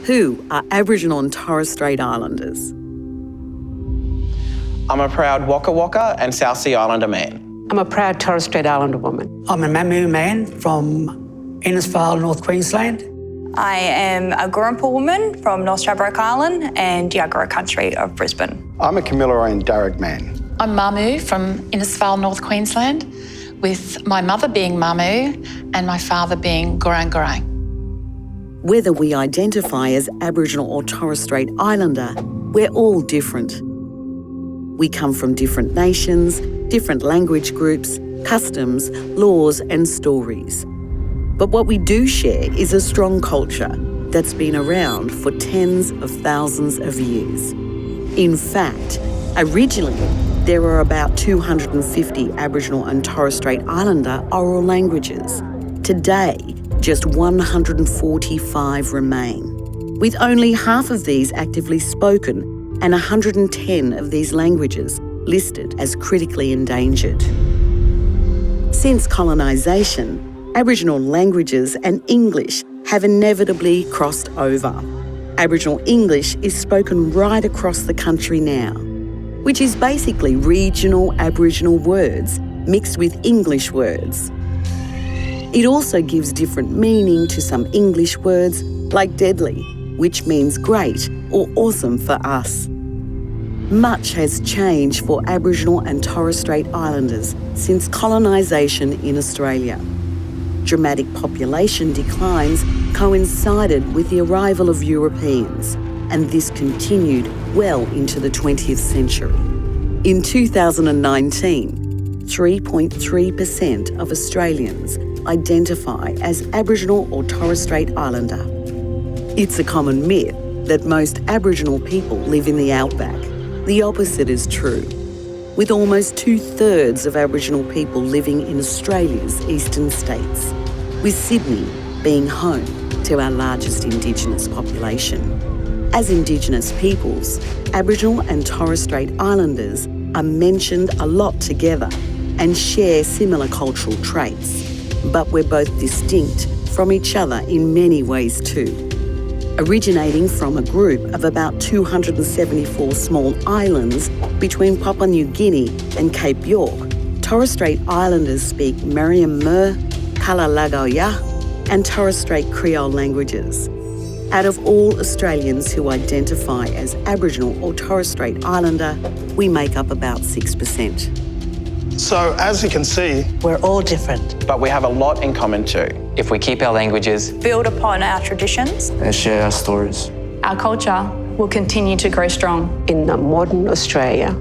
Who are Aboriginal and Torres Strait Islanders? I'm a proud Waka Waka and South Sea Islander man. I'm a proud Torres Strait Islander woman. I'm a Mamu man from Innisfail, North Queensland. I am a Gurrumpul woman from North Stradbroke Island and Yagara country of Brisbane. I'm a Kamilaroi and Darug man. I'm Mamu from Innisfail, North Queensland, with my mother being Mamu and my father being Gurrang Gurrang. Whether we identify as Aboriginal or Torres Strait Islander, we're all different. We come from different nations, different language groups, customs, laws and stories. But what we do share is a strong culture that's been around for tens of thousands of years. In fact, originally, there were about 250 Aboriginal and Torres Strait Islander oral languages. Today, just 145 remain, with only half of these actively spoken and 110 of these languages listed as critically endangered. Since colonisation, Aboriginal languages and English have inevitably crossed over. Aboriginal English is spoken right across the country now, which is basically regional Aboriginal words mixed with English words. It also gives different meaning to some English words like deadly, which means great or awesome for us. Much has changed for Aboriginal and Torres Strait Islanders since colonisation in Australia. Dramatic population declines coincided with the arrival of Europeans, and this continued well into the 20th century. In 2019, 3.3% of Australians identify as Aboriginal or Torres Strait Islander. It's a common myth that most Aboriginal people live in the outback. The opposite is true, with almost 2/3 of Aboriginal people living in Australia's eastern states, with Sydney being home to our largest Indigenous population. As Indigenous peoples, Aboriginal and Torres Strait Islanders are mentioned a lot together and share similar cultural traits, but we're both distinct from each other in many ways too. Originating from a group of about 274 small islands between Papua New Guinea and Cape York, Torres Strait Islanders speak Meriam Mer, Kalalagoya and Torres Strait Creole languages. Out of all Australians who identify as Aboriginal or Torres Strait Islander, we make up about 6%. So, as you can see, We're all different. But we have a lot in common too. If we keep our languages Build upon our traditions. and share our stories. Our culture will continue to grow strong. In the modern Australia,